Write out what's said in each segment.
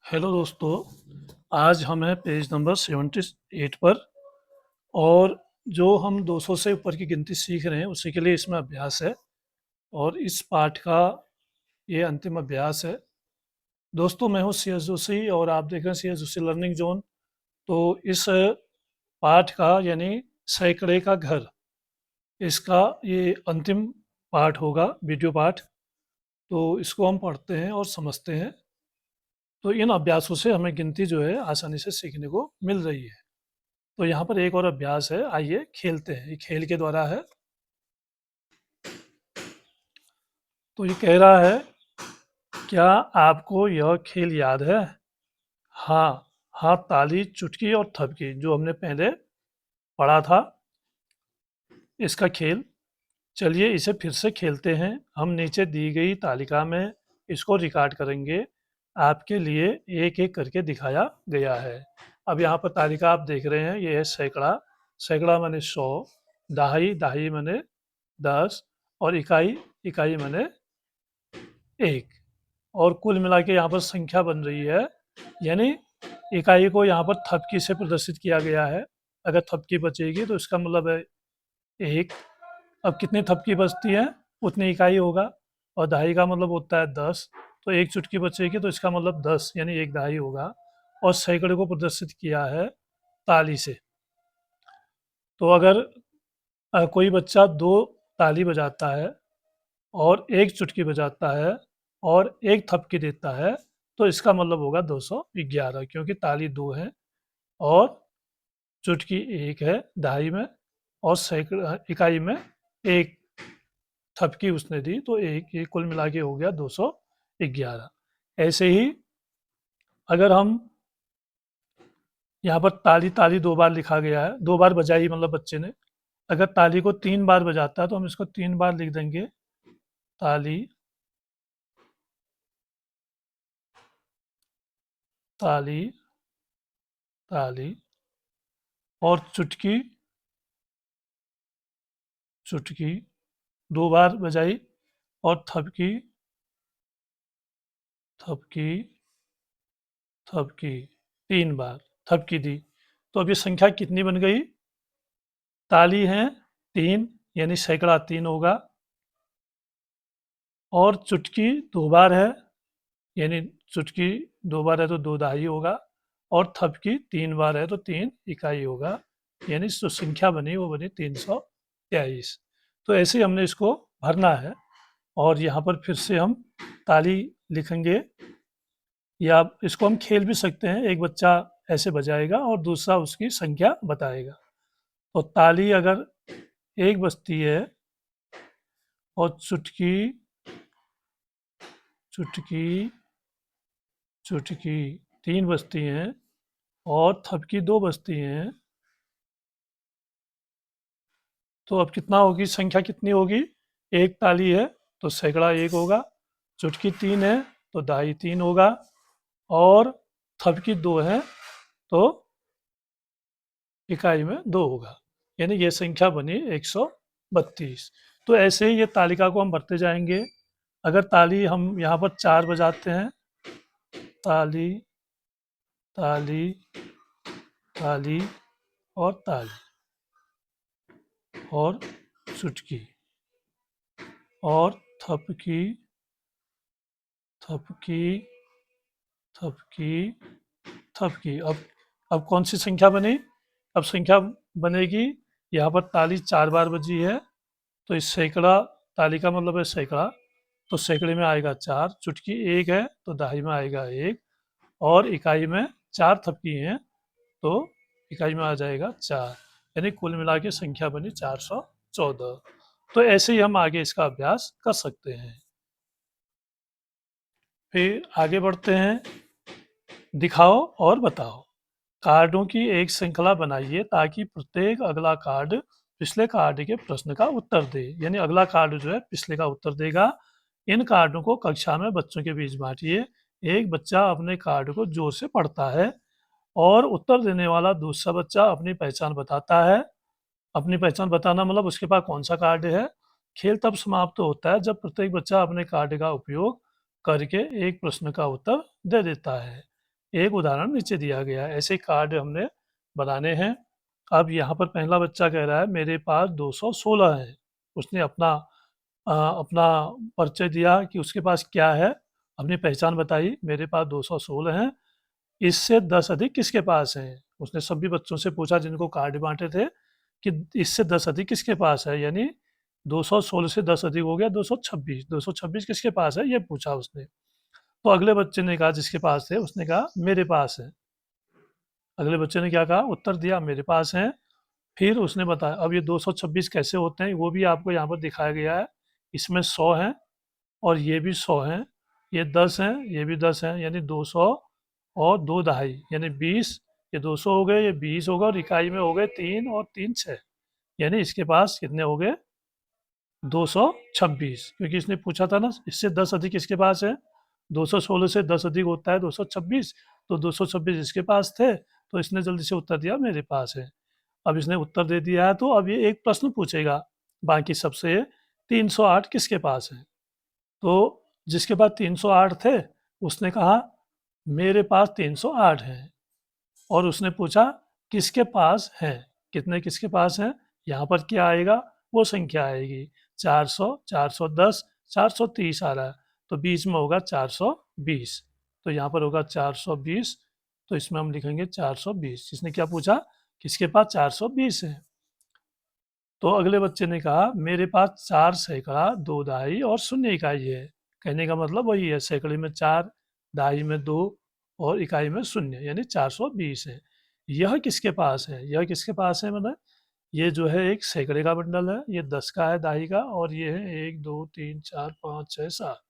Hello दोस्तों, आज हम हैं पेज नंबर 78 पर। और जो हम 200 से ऊपर की गिनती सीख रहे हैं उसी के लिए इसमें अभ्यास है। और इस पाठ का ये अंतिम अभ्यास है। दोस्तों, मैं हूँ सी एस जोशी और आप देख रहे हैं C S Joshi learning zone. तो इस पाठ का यानी सैकड़े का घर, इसका ये अंतिम पाठ होगा, वीडियो पाठ। तो इसको हम पढ़ते हैं और समझते हैं। तो इन अभ्यासों से हमें गिनती जो है आसानी से सीखने को मिल रही है। तो यहाँ पर एक और अभ्यास है, आइए खेलते हैं। ये खेल के द्वारा है। तो ये कह रहा है, क्या आपको यह खेल याद है? हाँ। हाँ, ताली, चुटकी और थपकी, जो हमने पहले पढ़ा था इसका खेल। चलिए इसे फिर से खेलते हैं। हम नीचे दी गई तालिका में इसको रिकॉर्ड करेंगे। आपके लिए एक एक करके दिखाया गया है। अब यहाँ पर तालिका आप देख रहे हैं, ये है सैकड़ा। सैकड़ा माने 100, दहाई, दहाई माने 10, और इकाई, इकाई माने 1। और कुल मिला के यहाँ पर संख्या बन रही है, यानी इकाई को यहाँ पर थपकी से प्रदर्शित किया गया है। अगर थपकी बचेगी तो इसका मतलब है 1। अब कितनी थपकी बचती है उतनी इकाई होगा। और दहाई का मतलब होता है 10, तो एक चुटकी बचेगी तो इसका मतलब 10 यानी एक दहाई होगा। और सैकड़े को प्रदर्शित किया है ताली से। तो अगर कोई बच्चा 2 ताली बजाता है और एक चुटकी बजाता है और एक थपकी देता है, तो इसका मतलब होगा 211, क्योंकि ताली 2 है और चुटकी 1 है दहाई में, और सैकड़ा इकाई में 1 थपकी उसने दी, तो एक ये कुल मिला के हो गया 211। ऐसे ही अगर हम यहाँ पर ताली, ताली 2 बार लिखा गया है, 2 बार बजाई मतलब बच्चे ने। अगर ताली को 3 बार बजाता है तो हम इसको 3 बार लिख देंगे, ताली, ताली, ताली। और चुटकी, चुटकी 2 बार बजाई। और थपकी, थपकी, थपकी 3 बार थपकी दी। तो अब ये संख्या कितनी बन गई? ताली है 3, यानी सैकड़ा 3 होगा। और चुटकी 2 बार है, यानी चुटकी 2 बार है तो 2 दहाई होगा। और थपकी 3 बार है तो 3 इकाई होगा, यानी जो संख्या बनी वो बनी 323। तो ऐसे ही हमने इसको भरना है। और यहाँ पर फिर से हम ताली लिखेंगे, या इसको हम खेल भी सकते हैं। एक बच्चा ऐसे बजाएगा और दूसरा उसकी संख्या बताएगा। तो ताली अगर 1 बजती है और चुटकी, चुटकी, चुटकी 3 बजती हैं और थपकी 2 बजती हैं, तो अब कितना होगी, संख्या कितनी होगी? 1 ताली है तो सैकड़ा 1 होगा, चुटकी 3 है तो दहाई 3 होगा, और थपकी 2 है तो इकाई में 2 होगा। यानी ये संख्या बनी 132। तो ऐसे ही ये तालिका को हम भरते जाएंगे। अगर ताली हम यहाँ पर 4 बजाते हैं, ताली, ताली, ताली और ताली, और चुटकी और थपकी, थपकी, थपकी, थपकी। अब कौन सी संख्या बनी? अब संख्या बनेगी, यहाँ पर ताली 4 बार बजी है तो इस सैकड़ा, ताली का मतलब है सैकड़ा, तो सैकड़े में आएगा 4। चुटकी 1 है तो दहाई में आएगा 1, और इकाई में 4 थपकी हैं तो इकाई में आ जाएगा 4। यानी कुल मिला के संख्या बनी 414। तो ऐसे ही हम आगे इसका अभ्यास कर सकते हैं। फिर आगे बढ़ते हैं। दिखाओ और बताओ। कार्डों की एक श्रृंखला बनाइए ताकि प्रत्येक अगला कार्ड पिछले कार्ड के प्रश्न का उत्तर दे। यानी अगला कार्ड जो है पिछले का उत्तर देगा। इन कार्डों को कक्षा में बच्चों के बीच बांटिए। एक बच्चा अपने कार्ड को जोर से पढ़ता है और उत्तर देने वाला दूसरा बच्चा अपनी पहचान बताता है। अपनी पहचान बताना मतलब उसके पास कौन सा कार्ड है। खेल तब समाप्त होता है जब प्रत्येक बच्चा अपने कार्ड का उपयोग करके एक प्रश्न का उत्तर दे देता है। एक उदाहरण नीचे दिया गया है। ऐसे कार्ड हमने बनाने हैं। अब यहाँ पर पहला बच्चा कह रहा है मेरे पास 216 है। उसने अपना परिचय दिया कि उसके पास क्या है, अपनी पहचान बताई, मेरे पास 216 हैं, इससे 10 अधिक किसके पास हैं? उसने सभी बच्चों से पूछा जिनको कार्ड बाँटे थे कि इससे 10 अधिक किसके पास है? यानी 216 से 10 अधिक हो गया 226, 226 किसके पास है? ये पूछा उसने। तो अगले बच्चे ने कहा जिसके पास थे, उसने कहा मेरे पास है। अगले बच्चे ने क्या कहा? उत्तर दिया मेरे पास हैं। फिर उसने बताया अब ये 226 कैसे होते हैं वो भी आपको यहाँ पर दिखाया गया है। इसमें 100 हैं और ये भी 100 हैं, ये 10 हैं, ये भी 10 हैं, यानी 200 और 2 दहाई यानी 20। ये 200 हो गए, ये 20 होगा और इकाई में हो गए 3 और 3 6, यानी इसके पास कितने हो गए? 226, क्योंकि इसने पूछा था ना इससे 10 अधिक किसके पास है? 216 से 10 अधिक होता है 226, तो 226 इसके पास थे, तो इसने जल्दी से उत्तर दिया मेरे पास है। अब इसने उत्तर दे दिया है तो अब ये एक प्रश्न पूछेगा बाकी सबसे, 308 किसके पास है? तो जिसके पास 308 थे उसने कहा मेरे पास 308 हैं, और उसने पूछा किसके पास हैं? कितने किसके पास हैं? यहाँ पर क्या आएगा? वो संख्या आएगी 400, 410, 430 आ रहा है, तो बीच में होगा 420, तो यहाँ पर होगा 420, तो इसमें हम लिखेंगे 420। इसने क्या पूछा? किसके पास 420 है? तो अगले बच्चे ने कहा मेरे पास 4 सैकड़ा 2 दहाई और 0 इकाई है। कहने का मतलब वही है, सैकड़े में 4, दहाई में 2 और इकाई में 0, यानी 420 है। यह किसके पास है? यह किसके पास है मतलब ये जो है एक सैकड़े का बंडल है, ये 10 का है दहाई का, और ये है 1 2 3 4 5 6 7,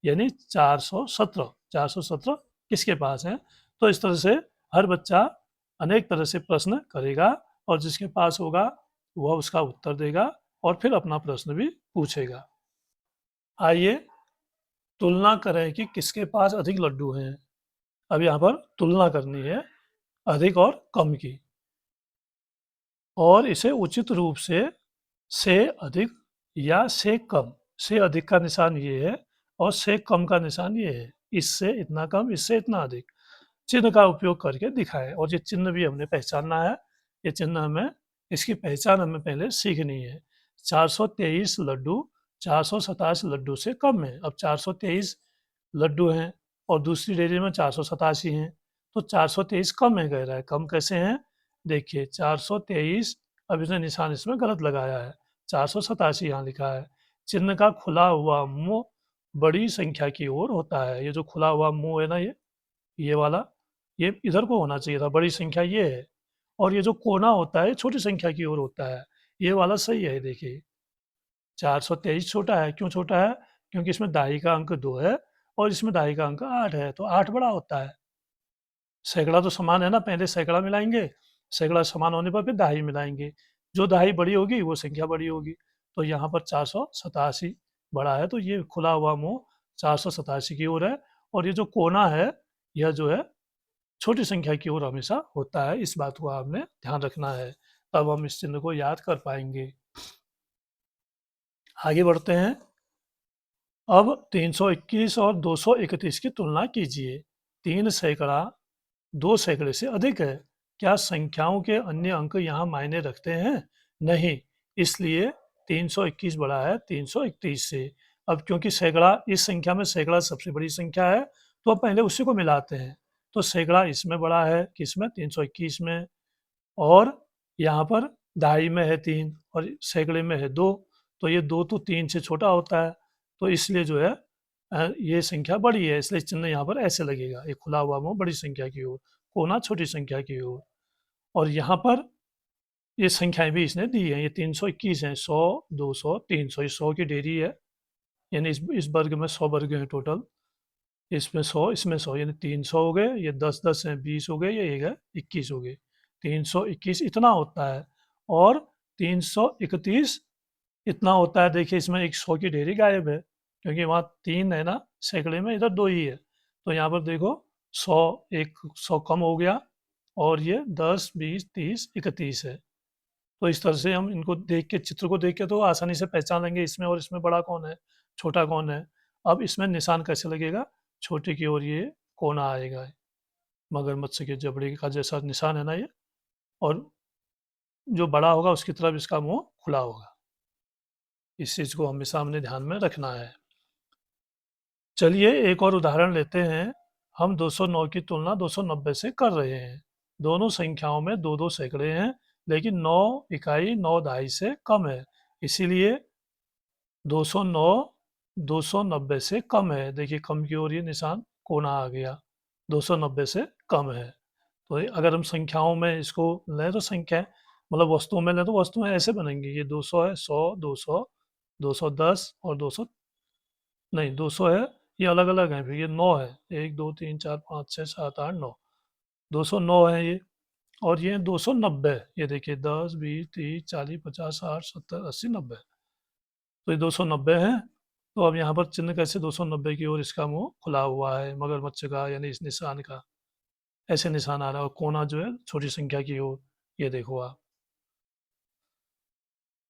यानी 417। 417 किसके पास है? तो इस तरह से हर बच्चा अनेक तरह से प्रश्न करेगा और जिसके पास होगा वह उसका उत्तर देगा और फिर अपना प्रश्न भी पूछेगा। आइए तुलना करें कि किसके पास अधिक लड्डू हैं। अब यहाँ पर तुलना करनी है अधिक और कम की, और इसे उचित रूप से अधिक या से कम, से अधिक का निशान ये है और से कम का निशान ये है, इससे इतना कम, इससे इतना अधिक चिन्ह का उपयोग करके दिखाएं। और ये चिन्ह भी हमने पहचानना है, ये चिन्ह हमें, इसकी पहचान हमें पहले सीखनी है। 423 लड्डू 487 लड्डू से कम है। अब 423 लड्डू हैं और दूसरी डेयरी में 487 हैं, तो 423 कम है कह रहा है। कम कैसे हैं? देखिए 423, अब इसने निशान इसमें गलत लगाया है, 487 यहाँ लिखा है। चिन्ह का खुला हुआ मुंह बड़ी संख्या की ओर होता है। ये जो खुला हुआ मुंह है ना, ये वाला, ये इधर को होना चाहिए था, बड़ी संख्या ये है, और ये जो कोना होता है छोटी संख्या की ओर होता है, ये वाला सही है। देखिए 423 छोटा है, क्यों छोटा है? क्योंकि इसमें दाई का अंक 2 है और इसमें दाई का अंक 8 है, तो 8 बड़ा होता है। सैकड़ा तो समान है ना, पहले सैकड़ा मिलाएंगे, सैकड़ा समान होने पर फिर दहाई मिलाएंगे, जो दहाई बड़ी होगी वो संख्या बड़ी होगी। तो यहाँ पर 487 बड़ा है, तो ये खुला हुआ मुंह 487 की ओर है, और ये जो कोना है यह जो है छोटी संख्या की ओर हमेशा होता है। इस बात को आपने ध्यान रखना है, तब हम इस चिन्ह को याद कर पाएंगे। आगे बढ़ते हैं। अब 321 और 231 की तुलना कीजिए। 3 सैकड़ा 2 सैकड़े से अधिक है। क्या संख्याओं के अन्य अंक यहाँ मायने रखते हैं? नहीं, इसलिए 321 बड़ा है 331 से। अब क्योंकि सैकड़ा, इस संख्या में सैकड़ा सबसे बड़ी संख्या है, तो अब पहले उसी को मिलाते हैं। तो सैकड़ा इसमें बड़ा है, किसमें? 321 में, और यहाँ पर दहाई में है 3 और सैकड़े में है 2, तो ये 2 तो 3 से छोटा होता है, तो इसलिए जो है ये संख्या बड़ी है, इसलिए चिन्ह यहाँ पर ऐसे लगेगा, ये खुला हुआ मुंह बड़ी संख्या की ओर, कोना छोटी संख्या की ओर। और यहाँ पर ये संख्याएं भी इसने दी हैं, ये 321 हैं, 100 200 300, ये 100 की डेयरी है, यानी इस वर्ग में 100 वर्ग हैं टोटल, इसमें 100 इसमें 100, यानी 300 हो गए, ये 10 10 हैं 20 हो गए, ये एक है 21 हो गए, 321 इतना होता है। और 331 इतना होता है। देखिए इसमें एक 100 की ढेरी गायब है, क्योंकि वहाँ 3 है ना सैकड़े में, इधर 2 ही है, तो यहाँ पर देखो 100, एक 100 कम हो गया, और ये 10 20 30 31 है। तो इस तरह से हम इनको देख के, चित्र को देख के तो आसानी से पहचान लेंगे इसमें और इसमें बड़ा कौन है, छोटा कौन है। अब इसमें निशान कैसे लगेगा? छोटे की ओर ये कोना आएगा। मगरमच्छ के जबड़े का जैसा निशान है ना ये, और जो बड़ा होगा उसकी तरफ इसका मुंह खुला होगा। इस चीज़ को हमेशा हमने ध्यान में रखना है। चलिए एक और उदाहरण लेते हैं। हम 209 की तुलना 290 से कर रहे हैं। दोनों संख्याओं में दो दो सैकड़े हैं, लेकिन 9 इकाई 9 दहाई से कम है। इसीलिए 209 290 से कम है। देखिए कम की ओर ये निशान कोना आ गया, 290 से कम है। तो अगर हम संख्याओं में इसको लें तो संख्या मतलब वस्तुओं में लें तो वस्तुएं ऐसे बनेंगी। ये 200 है, 100, 200, 210 और 200 नहीं 200 है। ये अलग अलग है। फिर ये 9 है, 1 2 3 4 5 6 7 8 9, 209 है ये। और ये 290, ये देखिए 10 20 30 40 50 60 70 80 90, तो ये 290 है। तो अब यहाँ पर चिन्ह कैसे 290 की ओर इसका मुंह खुला हुआ है मगरमच्छ का, यानी इस निशान का ऐसे निशान आ रहा है, और कोना जो है छोटी संख्या की ओर। ये देखो आप।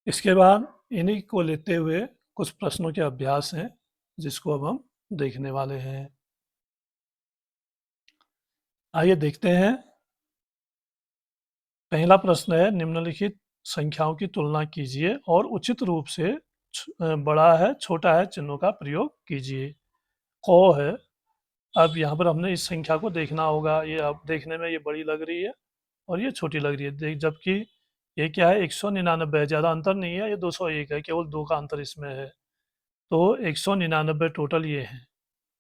इसके बाद इन्हीं को लेते हुए कुछ प्रश्नों के अभ्यास हैं, जिसको अब हम देखने वाले हैं। आइए देखते हैं। पहला प्रश्न है, निम्नलिखित संख्याओं की तुलना कीजिए और उचित रूप से बड़ा है छोटा है चिन्हों का प्रयोग कीजिए। क है। अब यहाँ पर हमने इस संख्या को देखना होगा। ये अब देखने में ये बड़ी लग रही है और ये छोटी लग रही है। देख जबकि ये क्या है, 199 है, ज़्यादा अंतर नहीं है। ये 201 है, केवल 2 का अंतर इसमें है। तो 199 टोटल ये है,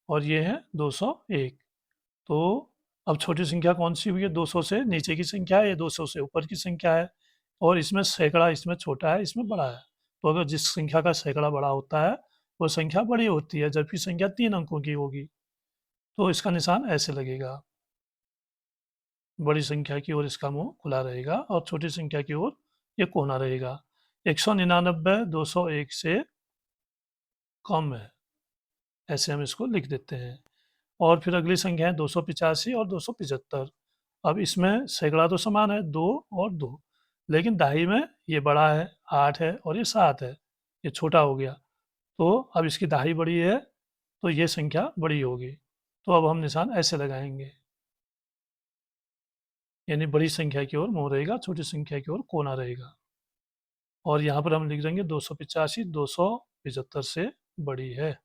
और ये है 201। तो अब छोटी संख्या कौन सी हुई है, 200 से नीचे की संख्या है, ये 200 से ऊपर की संख्या है। और इसमें सैकड़ा, इसमें छोटा है, इसमें बड़ा है। तो अगर जिस संख्या का सैकड़ा बड़ा होता है वो संख्या बड़ी होती है, जबकि संख्या 3 अंकों की होगी। तो इसका निशान ऐसे लगेगा, बड़ी संख्या की ओर इसका मुंह खुला रहेगा और छोटी संख्या की ओर ये कोना रहेगा। 199 201 से कम है, ऐसे हम इसको लिख देते हैं। और फिर अगली संख्या है 285 और 275। अब इसमें सैकड़ा तो समान है, 2 और 2, लेकिन दहाई में ये बड़ा है, 8 है, और ये 7 है, ये छोटा हो गया। तो अब इसकी दहाई बड़ी है, तो ये संख्या बड़ी होगी। तो अब हम निशान ऐसे लगाएंगे, यानी बड़ी संख्या की ओर मुंह रहेगा, छोटी संख्या की ओर कोना रहेगा। और यहाँ पर हम लिख देंगे 285 275 से बड़ी है,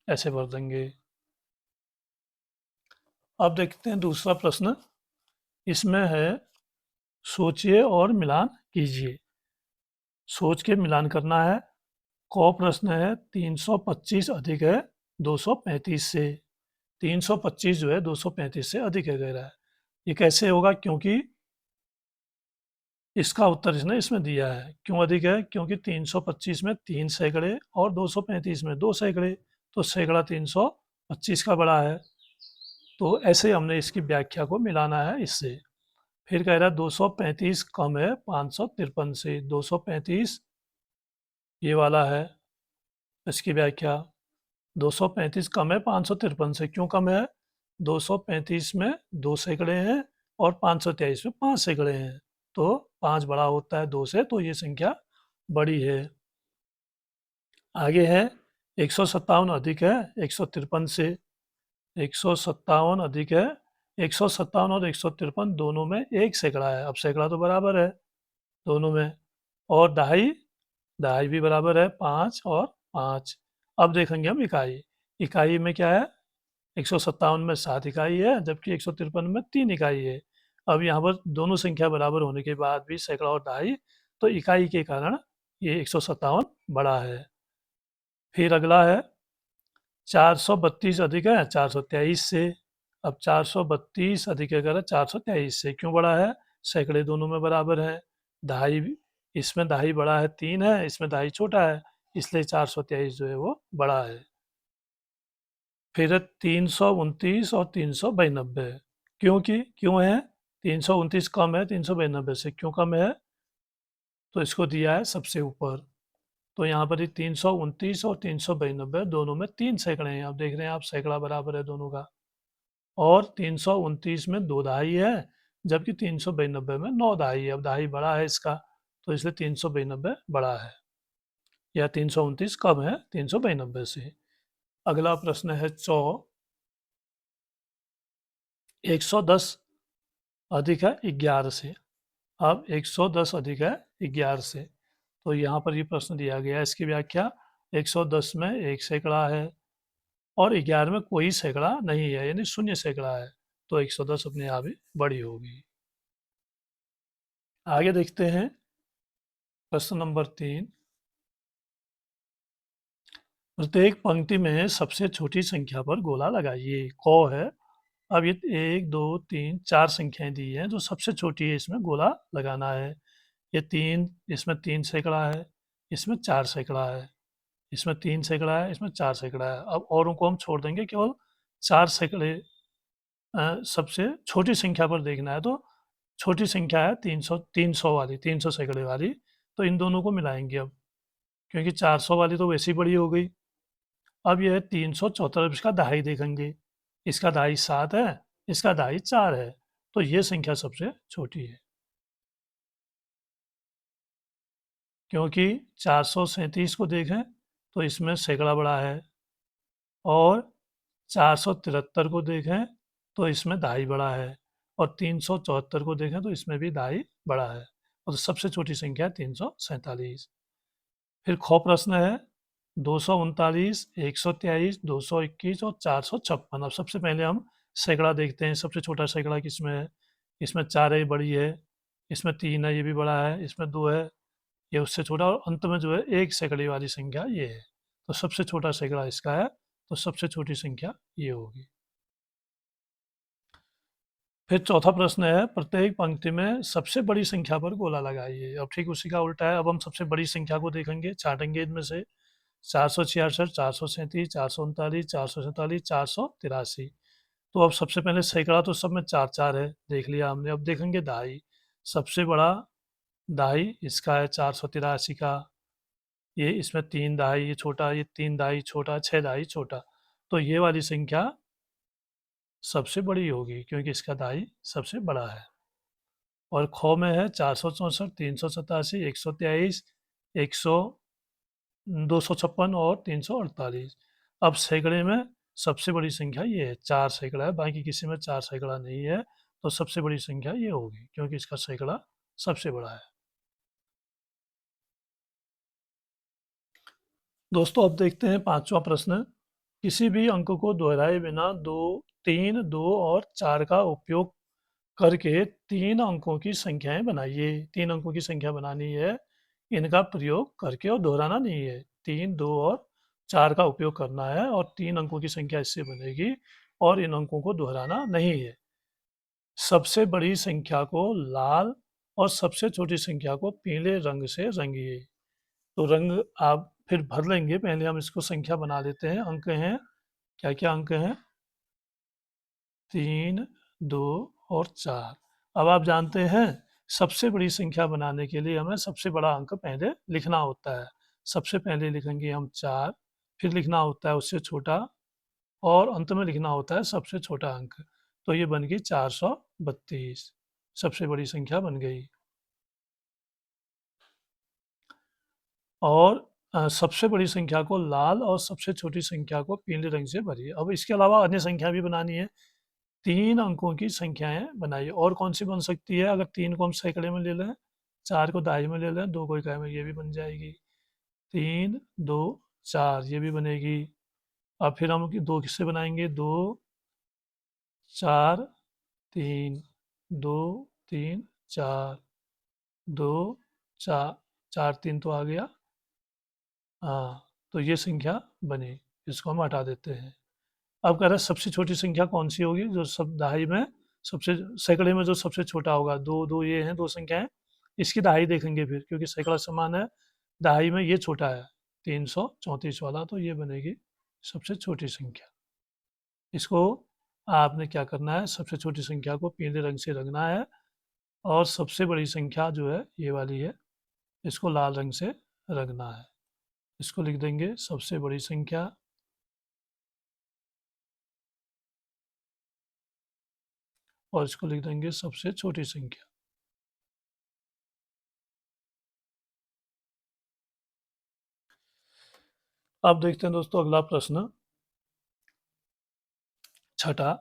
ऐसे भर देंगे। अब देखते हैं दूसरा प्रश्न। इसमें है, सोचिए और मिलान कीजिए। सोच के मिलान करना है। क प्रश्न है, 325 अधिक है 235 से। 325 जो है 235 से अधिक है कह रहा है। ये कैसे होगा, क्योंकि इसका उत्तर इसने इसमें दिया है। क्यों अधिक है, क्योंकि 325 में 3 सैकड़े और 235 में 2 सैकड़े, तो सैकड़ा 325 का बड़ा है। तो ऐसे हमने इसकी व्याख्या को मिलाना है इससे। फिर कह रहा है 235 कम है 553 से। 235 ये वाला है, इसकी व्याख्या। 235 कम है 553 से। क्यों कम है, 235 में 2 सैकड़े हैं और 523 में 5 सैकड़े हैं। तो 5 बड़ा होता है 2 से, तो ये संख्या बड़ी है। आगे है, 157 अधिक है 153 से। 157 अधिक है, 157 और 153 दोनों में 1 सैकड़ा है। अब सैकड़ा तो बराबर है दोनों में। और दहाई, दहाई भी बराबर है, 5 और 5। अब देखेंगे हम इकाई। इकाई में क्या है, 157 में 7 इकाई है, जबकि 153 में 3 इकाई है। अब यहाँ पर दोनों संख्या बराबर होने के बाद भी सैकड़ा और दहाई, तो इकाई के कारण ये 157 बड़ा है। फिर अगला है, 432 अधिक है 423 से। अब 432 अधिक है 423 से। क्यों बड़ा है, सैकड़े दोनों में बराबर है। दहाई इसमें दहाई बड़ा है 3 है, इसमें दहाई छोटा है, इसलिए 423 जो है वो बड़ा है। फिर 329 और 392। क्योंकि क्यों है, 329 कम है 392 से। क्यों कम है, तो इसको दिया है सबसे ऊपर। तो यहाँ पर 329 और 392 दोनों में 3 सैकड़े हैं। आप देख रहे हैं आप, सैकड़ा बराबर है दोनों का। और 329 में 2 दहाई है, जबकि 392 में 9 दहाई है। अब दहाई बड़ा है इसका, तो इसलिए 392 बड़ा है, या 329 कम है 392 से। अगला प्रश्न है 100। 110 अधिक है 11 से। अब 110 अधिक है 11 से, तो यहाँ पर ये प्रश्न दिया गया है, इसकी व्याख्या 110 में 1 सैकड़ा है और 11 में कोई सैकड़ा नहीं है, यानी शून्य सैकड़ा है, तो 110 अपने आप ही बड़ी होगी। आगे देखते हैं प्रश्न नंबर 3। प्रत्येक पंक्ति में सबसे छोटी संख्या पर गोला लगाइए। क है। अब ये 1 2 3 4 संख्याएं दी हैं, जो सबसे छोटी है इसमें गोला लगाना है। ये 3, इसमें 3 सैकड़ा है, इसमें 4 सैकड़ा है, इसमें 3 सैकड़ा है, इसमें 4 सैकड़ा है। अब औरों को हम छोड़ देंगे, केवल 4 सैकड़े सबसे छोटी संख्या पर देखना है। तो छोटी संख्या है 300 वाली, 300 सैकड़े वाली, तो इन दोनों को मिलाएंगे अब, क्योंकि 400 वाली तो वैसी बड़ी हो गई। अब यह 374, इसका दहाई देखेंगे, इसका दहाई 7 है, इसका दहाई 4 है, तो ये संख्या सबसे छोटी है, क्योंकि 437 को देखें तो इसमें सैकड़ा बड़ा है, और 473 को देखें तो इसमें दहाई बड़ा है, और 374 को देखें तो इसमें भी दहाई बड़ा है, और सबसे छोटी संख्या है 347। फिर ख प्रश्न है 239, 123, 221 और 456। अब सबसे पहले हम सैकड़ा देखते हैं, सबसे छोटा सैकड़ा किसमें है। इसमें 4 है, ये बड़ी है, इसमें 3 है, ये भी बड़ा है, इसमें 2 है, ये उससे छोटा, और अंत में जो है एक सैकड़े वाली संख्या ये है, तो सबसे छोटा सैकड़ा इसका है, तो सबसे छोटी संख्या ये होगी। फिर चौथा प्रश्न है, प्रत्येक पंक्ति में सबसे बड़ी संख्या पर गोला लगाइए। अब ठीक उसी का उल्टा है, अब हम सबसे बड़ी संख्या को देखेंगे, छाटेंगे इनमें से। 466, 437, 439, 447, 483। तो अब सबसे पहले सैकड़ा तो सब में 4 4 है, देख लिया हमने। अब देखेंगे दहाई, सबसे बड़ा दहाई इसका है 483 का, ये इसमें 3 दहाई, ये छोटा, ये 3 दहाई छोटा, 6 दहाई छोटा, तो ये वाली संख्या सबसे बड़ी होगी, क्योंकि इसका दहाई सबसे बड़ा है। और ख में है 464, 387, 123, 100, 256 और 348। अब सैकड़े में सबसे बड़ी संख्या ये है, 4 सैकड़ा है, बाकी किसी में 4 सैकड़ा नहीं है, तो सबसे बड़ी संख्या ये होगी, क्योंकि इसका सैकड़ा सबसे बड़ा है। दोस्तों अब देखते हैं पांचवा प्रश्न। किसी भी अंक को दोहराए बिना 2, 3, 2 और 4 का उपयोग करके 3 अंकों की संख्याएं बनाइए। 3 अंकों की संख्या बनानी है, इनका प्रयोग करके, और दोहराना नहीं है। 3, 2 और 4 का उपयोग करना है, और 3 अंकों की संख्या इससे बनेगी, और इन अंकों को दोहराना नहीं है। सबसे बड़ी संख्या को लाल और सबसे छोटी संख्या को पीले रंग से रंगिए। तो रंग आप फिर भर लेंगे, पहले हम इसको संख्या बना लेते हैं। अंक हैं, क्या क्या अंक हैं? 3, 2 और 4। अब आप जानते हैं, सबसे बड़ी संख्या बनाने के लिए हमें सबसे बड़ा अंक पहले लिखना होता है। सबसे पहले लिखेंगे हम 4, फिर लिखना होता है उससे छोटा, और अंत में लिखना होता है सबसे छोटा अंक। तो ये बन गई 432, सबसे बड़ी संख्या बन गई। और सबसे बड़ी संख्या को लाल और सबसे छोटी संख्या को पीले रंग से भरिए। अब इसके अलावा अन्य संख्या भी बनानी है। 3 अंकों की संख्याएँ बनाइए। और कौन-सी बन सकती है? अगर 3 को हम सैकड़े में ले लें, 4 को दहाई में ले लें, 2 को इकाई में, ये भी बन जाएगी। 3, 2, 4 ये भी बनेगी। अब फिर हम 2 किससे बनाएँगे? 2, 4, 3, 2, 3, 4, 2, 4, 4, 3 तो आ गया। हाँ, तो ये संख्या बनी। इसको हम हटा देते हैं। अब कह रहा है सबसे छोटी संख्या कौन-सी होगी? जो सब दहाई में सबसे, सैकड़े में जो सबसे छोटा होगा। 2, 2 ये हैं 2 संख्याएँ, इसकी दहाई देखेंगे फिर, क्योंकि सैकड़ा समान है, दहाई में ये छोटा है, 334 वाला, तो ये बनेगी सबसे छोटी संख्या। इसको आपने क्या करना है, सबसे छोटी संख्या को पीले रंग से रंगना है, और सबसे बड़ी संख्या जो है ये वाली है, इसको लाल रंग से रंगना है। इसको लिख देंगे सबसे बड़ी संख्या, और इसको लिख देंगे सबसे छोटी संख्या। अब देखते हैं दोस्तों अगला प्रश्न, छठा।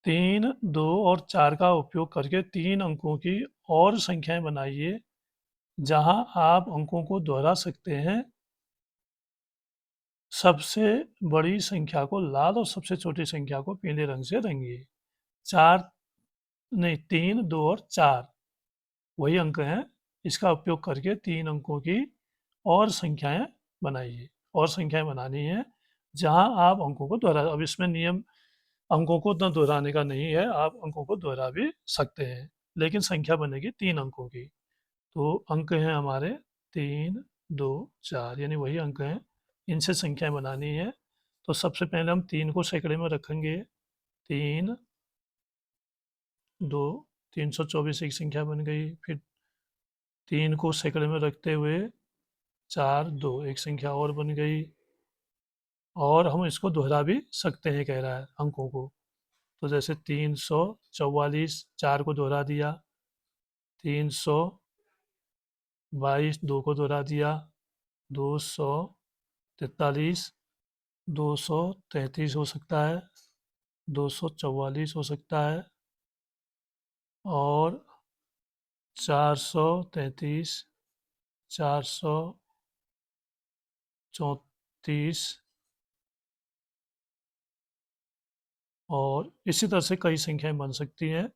3, 2 और 4 का उपयोग करके 3 अंकों की और संख्याएं बनाइए जहां आप अंकों को दोहरा सकते हैं। सबसे बड़ी संख्या को लाल और सबसे छोटी संख्या को पीले रंग से रंगिए। 4 नहीं 3, 2 और 4 वही अंक हैं। इसका उपयोग करके 3 अंकों की और संख्याएं बनाइए। और संख्याएं बनानी है जहां आप अंकों को दोहरा, अब इसमें नियम अंकों को न दोहराने का नहीं है, आप अंकों को दोहरा भी सकते हैं, लेकिन संख्या बनेगी 3 अंकों की। तो अंक हैं हमारे 3, 2, 4, यानी वही अंक हैं, इनसे संख्याएं बनानी है। तो सबसे पहले हम 3 को सैकड़े में रखेंगे। 3, 2, 324 एक संख्या बन गई। फिर 3 को सैकड़े में रखते हुए 4, 2 एक संख्या और बन गई। और हम इसको दोहरा भी सकते हैं, कह रहा है अंकों को। तो जैसे 344, 4 को दोहरा दिया। 322, 2 को दोहरा दिया। 243, 233 हो सकता है। 244 हो सकता है। और 433, 434, और इसी तरह से कई संख्याएं बन सकती हैं।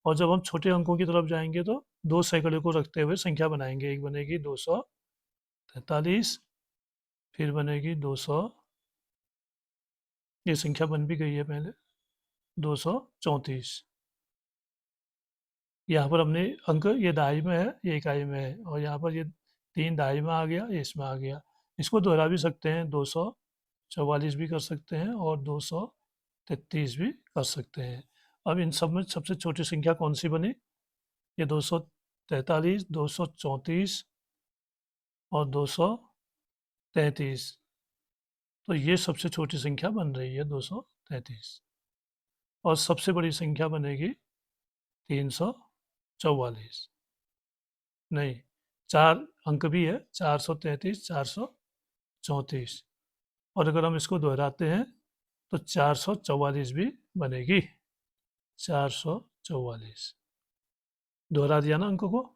और जब हम छोटे अंकों की तरफ जाएंगे तो 2 सैकड़े को रखते हुए संख्या बनाएंगे। एक बनेगी 243, फिर बनेगी 200, ये संख्या बन भी गई है पहले, 234। यहाँ पर हमने अंक, ये दहाई में है, ये इकाई में है, और यहाँ पर ये 3 दहाई में आ गया, ये इसमें आ गया। इसको दोहरा भी सकते हैं, 244 भी कर सकते हैं और 233 भी कर सकते हैं। अब इन सब में सबसे छोटी संख्या कौन सी बनी? ये 243, 234 और 233। तो ये सबसे छोटी संख्या बन रही है 233। और सबसे बड़ी संख्या बनेगी 344। नहीं, 4 अंक भी है, 433, 434। और अगर हम इसको दोहराते हैं तो 444 भी बनेगी। 444 दोहरा दिया ना अंक को,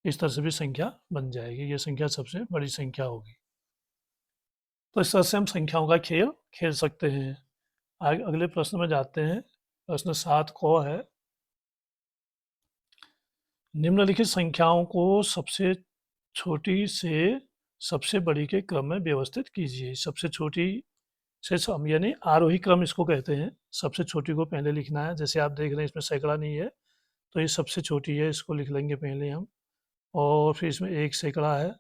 इस तरह से भी संख्या बन जाएगी। ये संख्या सबसे बड़ी संख्या होगी। तो इस तरह से हम संख्याओं का खेल खेल सकते हैं। आगे अगले प्रश्न में जाते हैं। प्रश्न 7 क है, निम्नलिखित संख्याओं को सबसे छोटी से सबसे बड़ी के क्रम में व्यवस्थित कीजिए। सबसे छोटी से यानी आरोही क्रम इसको कहते हैं। सबसे छोटी को पहले लिखना है। जैसे आप देख रहे हैं इसमें सैकड़ा नहीं है, तो ये सबसे छोटी है, इसको लिख लेंगे पहले हम। और फिर इसमें 1 सैकड़ा है,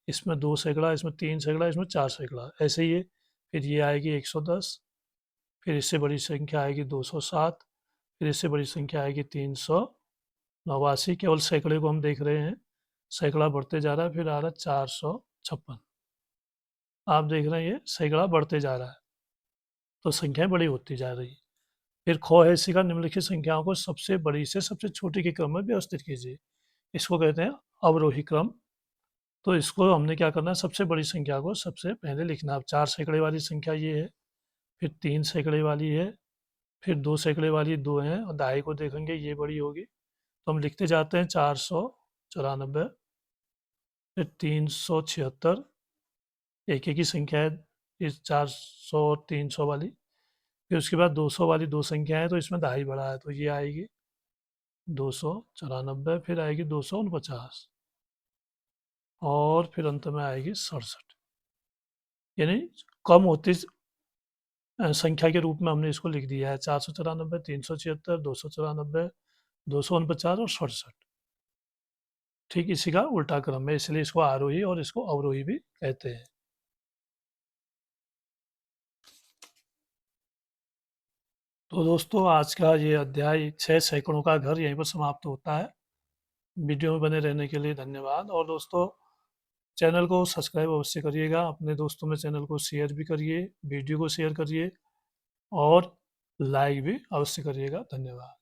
इसमें 2 सैकड़ा, इसमें 3 सैकड़ा, इसमें 4 सैकड़ा, ऐसे ही है। फिर ये आएगी 110, फिर इससे बड़ी संख्या आएगी 207, फिर इससे बड़ी संख्या आएगी 389। केवल सैकड़े को हम देख रहे हैं, सैकड़ा बढ़ते जा रहा है। फिर आ रहा है 456। आप देख रहे हैं ये सैकड़ा बढ़ते जा रहा है, तो संख्याएं बड़ी होती जा रही है। फिर ख है, इसी का निम्नलिखित संख्याओं को सबसे बड़ी से सबसे छोटी के क्रम में व्यवस्थित कीजिए। इसको कहते हैं अवरोही क्रम। तो इसको हमने क्या करना है, सबसे बड़ी संख्या को सबसे पहले लिखना। अब 4 सैकड़े वाली संख्या ये है, फिर 3 सैकड़े वाली है, फिर 2 सैकड़े वाली 2 है, और दहाई को देखेंगे ये बड़ी होगी। तो हम लिखते जाते हैं 494, फिर 376, एक एक ही संख्या है इस 400 और 300 वाली। फिर उसके बाद 200 वाली 2 संख्या है, तो इसमें दहाई बढ़ा है, तो ये आएगी 294, फिर आएगी 249, और फिर अंत में आएगी 67। यानी कम होती संख्या के रूप में हमने इसको लिख दिया है। 494, 376, 294, 249 और 67। ठीक इसी का उल्टा क्रम है, इसलिए इसको आरोही और इसको अवरोही भी कहते हैं। तो दोस्तों, आज का ये अध्याय 6 सैकड़ों का घर यहीं पर समाप्त होता है। वीडियो में बने रहने के लिए धन्यवाद। और दोस्तों, चैनल को सब्सक्राइब अवश्य करिएगा, अपने दोस्तों में चैनल को शेयर भी करिए, वीडियो को शेयर करिए और लाइक भी अवश्य करिएगा। धन्यवाद।